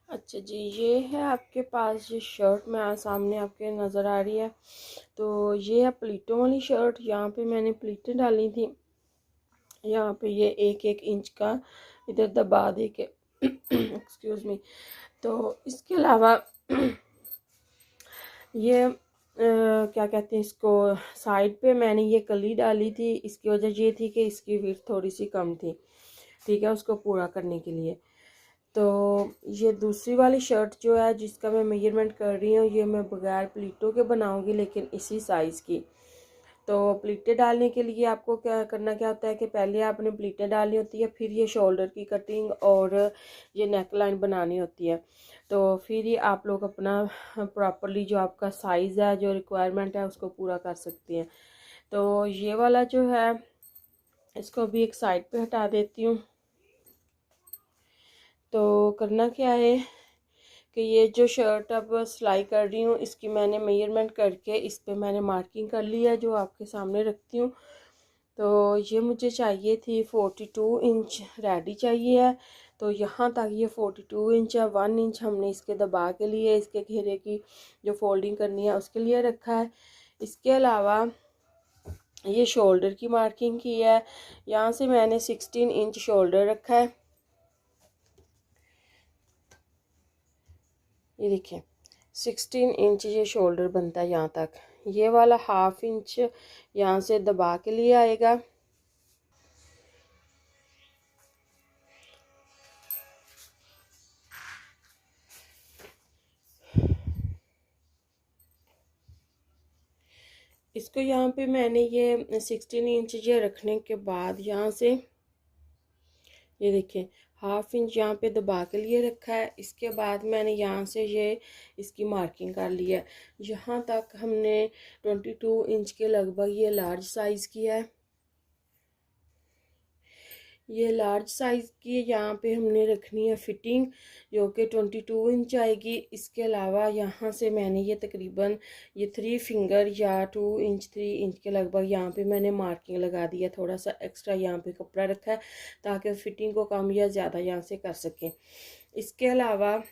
अच्छा जी, ये है आपके पास जो शर्ट में सामने आपके नज़र आ रही है। तो ये है प्लीटों वाली शर्ट। यहाँ पे मैंने प्लीटें डाली थी। यहाँ पे ये 1-1 इंच का इधर दबा दे के एक्सक्यूज मी। तो इसके अलावा ये क्या कहते हैं इसको, साइड पे मैंने ये कली डाली थी। इसकी वजह ये थी कि इसकी विड्थ थोड़ी सी कम थी, ठीक है, उसको पूरा करने के लिए। तो ये दूसरी वाली शर्ट जो है जिसका मैं मेजरमेंट कर रही हूँ, ये मैं बगैर प्लीटों के बनाऊंगी लेकिन इसी साइज़ की। तो प्लीटें डालने के लिए आपको क्या होता है कि पहले आपने प्लीटें डालनी होती है, फिर ये शोल्डर की कटिंग और ये नेक लाइन बनानी होती है। तो फिर ही आप लोग अपना प्रॉपरली जो आपका साइज़ है, जो रिक्वायरमेंट है, उसको पूरा कर सकते हैं। तो ये वाला जो है इसको भी एक साइड पे हटा देती हूँ। तो करना क्या है कि ये जो शर्ट अब सिलाई कर रही हूँ, इसकी मैंने मेजरमेंट करके इस पे मैंने मार्किंग कर ली है, जो आपके सामने रखती हूँ। तो ये मुझे चाहिए थी 42 इंच रेडी चाहिए है। तो यहाँ तक ये 42 इंच है। 1 इंच हमने इसके दबा के लिए इसके घेरे की जो फोल्डिंग करनी है उसके लिए रखा है। इसके अलावा ये शोल्डर की मार्किंग की है। यहाँ से मैंने 16 इंच शोल्डर रखा है। ये देखिए 16 इंच ये शोल्डर बनता है यहाँ तक। ये वाला 1/2 इंच यहाँ से दबा के लिए आएगा। इसको यहाँ पे मैंने ये 16 इंच ये रखने के बाद यहाँ से ये देखिए 1/2 इंच यहाँ पे दबा के लिए रखा है। इसके बाद मैंने यहाँ से ये इसकी मार्किंग कर ली है। यहाँ तक हमने 22 इंच के लगभग ये लार्ज साइज़ किया है। ये लार्ज साइज़ की यहाँ पे हमने रखनी है फिटिंग, जो कि 22 इंच आएगी। इसके अलावा यहाँ से मैंने ये तकरीबन ये 3 फिंगर या 2 इंच 3 इंच के लगभग यहाँ पे मैंने मार्किंग लगा दी है। थोड़ा सा एक्स्ट्रा यहाँ पे कपड़ा रखा है ताकि फिटिंग को कम या ज़्यादा यहाँ से कर सकें। इसके अलावा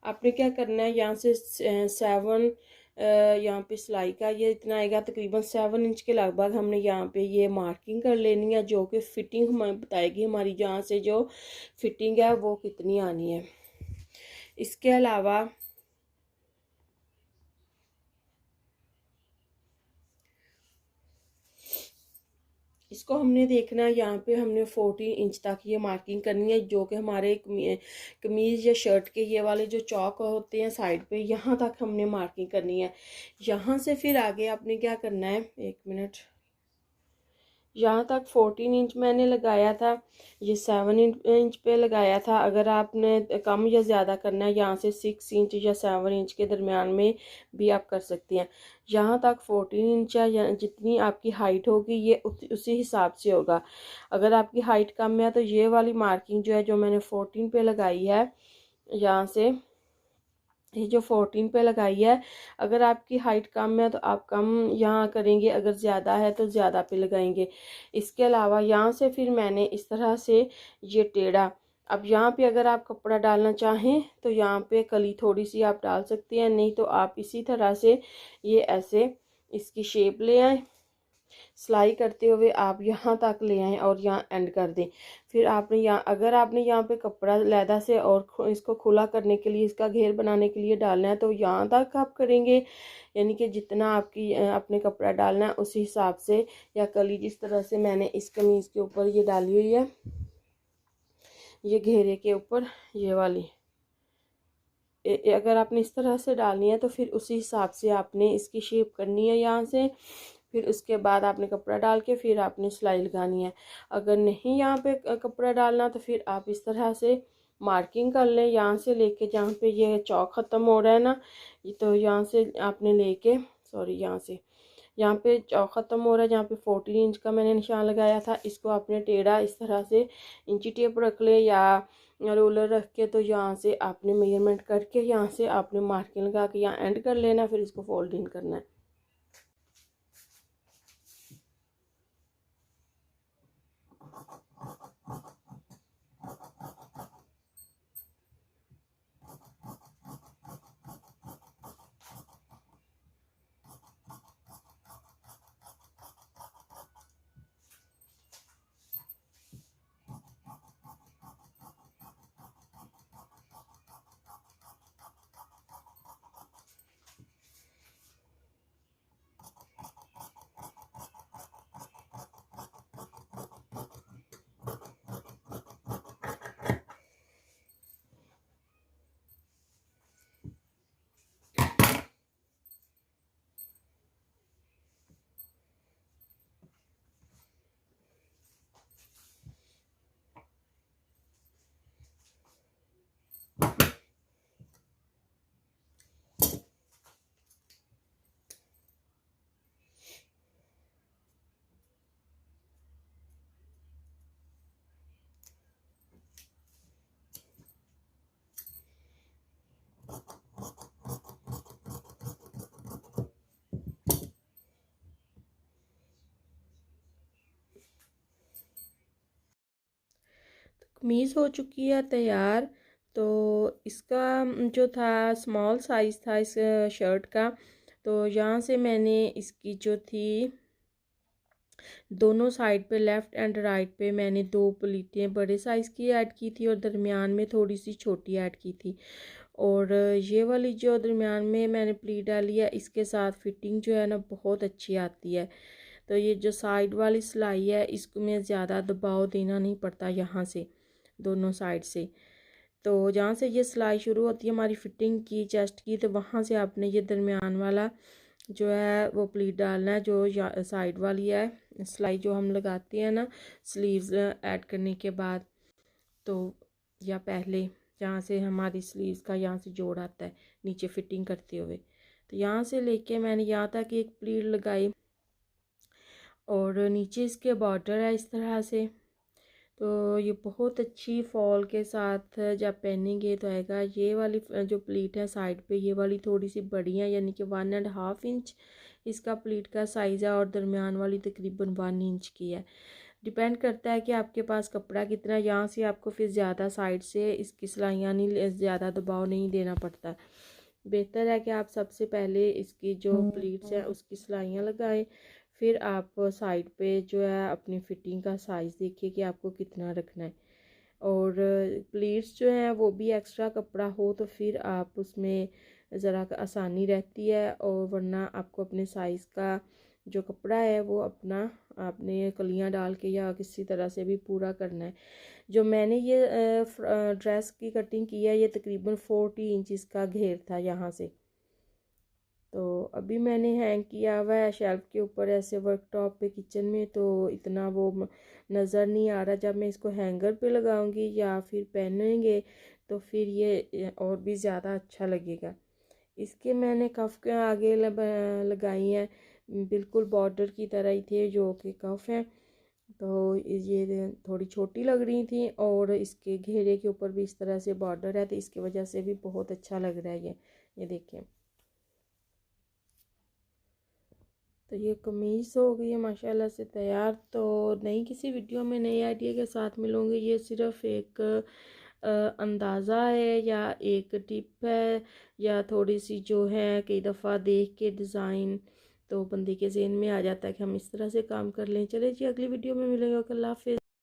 आपने क्या करना है, यहाँ से 7 यहाँ पे सिलाई का ये इतना आएगा, तकरीबन 7 इंच के लगभग हमने यहाँ पे ये मार्किंग कर लेनी है, जो कि फिटिंग हमें बताएगी हमारी यहाँ से जो फिटिंग है वो कितनी आनी है। इसके अलावा इसको हमने देखना है, यहाँ पे हमने 14 इंच तक ये मार्किंग करनी है, जो कि हमारे कमीज़ या शर्ट के ये वाले जो चौक होते हैं साइड पे, यहाँ तक हमने मार्किंग करनी है। यहाँ से फिर आगे आपने क्या करना है, 1 मिनट, यहाँ तक 14 इंच मैंने लगाया था, ये 7 इंच पे लगाया था। अगर आपने कम या ज़्यादा करना है, यहाँ से 6 इंच या 7 इंच के दरमियान में भी आप कर सकती हैं। यहाँ तक 14 इंच है, या जितनी आपकी हाइट होगी ये उसी हिसाब से होगा। अगर आपकी हाइट कम है तो ये वाली मार्किंग जो है, जो मैंने 14 पे लगाई है, यहाँ से ये जो 14 पे लगाई है, अगर आपकी हाइट कम है तो आप कम यहाँ करेंगे, अगर ज़्यादा है तो ज़्यादा पे लगाएंगे। इसके अलावा यहाँ से फिर मैंने इस तरह से ये टेढ़ा, अब यहाँ पे अगर आप कपड़ा डालना चाहें तो यहाँ पे कली थोड़ी सी आप डाल सकते हैं, नहीं तो आप इसी तरह से ये ऐसे इसकी शेप ले आएँ। सिलाई करते हुए आप यहाँ तक ले आएँ और यहाँ एंड कर दें। फिर आपने यहाँ, अगर आपने यहाँ पे कपड़ा लैदा से और इसको खुला करने के लिए, इसका घेर बनाने के लिए डालना है, तो यहाँ तक आप करेंगे, यानी कि जितना आपकी अपने कपड़ा डालना है उसी हिसाब से, या कली जिस तरह से मैंने इस कमीज़ के ऊपर ये डाली हुई है, ये घेरे के ऊपर ये वाली, अगर आपने इस तरह से डालनी है तो फिर उसी हिसाब से आपने इसकी शेप करनी है यहाँ से। फिर उसके बाद आपने कपड़ा डाल के फिर आपने सिलाई लगानी है। अगर नहीं यहाँ पे कपड़ा डालना तो फिर आप इस तरह से मार्किंग कर लें, यहाँ से लेके जहाँ पे ये चौक ख़त्म हो रहा है ना, तो यहाँ से आपने लेके, सॉरी, यहाँ पे चौक ख़त्म हो रहा है, जहाँ पे 14 इंच का मैंने निशान लगाया था, इसको आपने टेढ़ा इस तरह से इंची टेप रख ले या रोलर रख के, तो यहाँ से आपने मेजरमेंट करके यहाँ से आपने मार्किंग लगा के यहाँ एंड कर लेना, फिर इसको फोल्ड इन करना है। कमीज़ हो चुकी है तैयार। तो इसका जो था स्मॉल साइज़ था इस शर्ट का। तो यहाँ से मैंने इसकी जो थी दोनों साइड पे लेफ़्ट एंड राइट पे मैंने 2 प्लीटें बड़े साइज़ की ऐड की थी और दरमियान में थोड़ी सी छोटी ऐड की थी। और ये वाली जो दरमियान में मैंने प्लीट डाली है इसके साथ फिटिंग जो है ना बहुत अच्छी आती है। तो ये जो साइड वाली सिलाई है इसको में ज़्यादा दबाव देना नहीं पड़ता यहाँ से दोनों साइड से। तो जहाँ से ये सिलाई शुरू होती है हमारी फिटिंग की चेस्ट की, तो वहाँ से आपने ये दरमियान वाला जो है वो प्लीट डालना है। जो साइड वाली है सिलाई जो हम लगाते हैं ना स्लीव्स ऐड करने के बाद, तो या पहले जहाँ से हमारी स्लीव्स का यहाँ से जोड़ आता है नीचे फिटिंग करते हुए, तो यहाँ से लेके मैंने यहाँ तक एक प्लीट लगाई और नीचे इसके बॉर्डर है इस तरह से। तो ये बहुत अच्छी फॉल के साथ जब पहनेंगे तो आएगा। ये वाली जो प्लीट है साइड पे ये वाली थोड़ी सी बड़ी है, यानी कि 1.5 इंच इसका प्लीट का साइज़ है और दरमियान वाली तकरीबन 1 इंच की है। डिपेंड करता है कि आपके पास कपड़ा कितना है। यहाँ से आपको फिर ज़्यादा साइड से इसकी सिलाइयाँ नहीं, ज़्यादा दबाव नहीं देना पड़ता। बेहतर है कि आप सबसे पहले इसकी जो प्लीट्स हैं उसकी सिलाइयाँ लगाएं, फिर आप साइड पे जो है अपनी फिटिंग का साइज़ देखिए कि आपको कितना रखना है। और प्लीट्स जो हैं वो भी एक्स्ट्रा कपड़ा हो तो फिर आप उसमें ज़रा आसानी रहती है, और वरना आपको अपने साइज़ का जो कपड़ा है वो अपना आपने कलियां डाल के या किसी तरह से भी पूरा करना है। जो मैंने ये ड्रेस की कटिंग की है ये तकरीबन 40 इंच का घेर था यहाँ से। तो अभी मैंने हैंग किया हुआ है शेल्फ के ऊपर ऐसे वर्क टॉप पे किचन में, तो इतना वो नज़र नहीं आ रहा। जब मैं इसको हैंगर पे लगाऊंगी या फिर पहनेंगे तो फिर ये और भी ज़्यादा अच्छा लगेगा। इसके मैंने कफ के आगे लगाई हैं, बिल्कुल बॉर्डर की तरह ही थे जो कि कफ हैं। तो ये थोड़ी छोटी लग रही थी और इसके घेरे के ऊपर भी इस तरह से बॉर्डर है, तो इसकी वजह से भी बहुत अच्छा लग रहा है ये देखिए। तो ये कमीज़ हो गई है माशाल्लाह से तैयार। तो नई किसी वीडियो में नई आइडिया के साथ मिलूँगी। ये सिर्फ एक अंदाज़ा है या एक टिप है या थोड़ी सी जो है कई दफ़ा देख के डिज़ाइन तो बंदे के ज़हन में आ जाता है कि हम इस तरह से काम कर लें। चले जी अगली वीडियो में मिलेंगे। अल्लाह हाफ़िज़।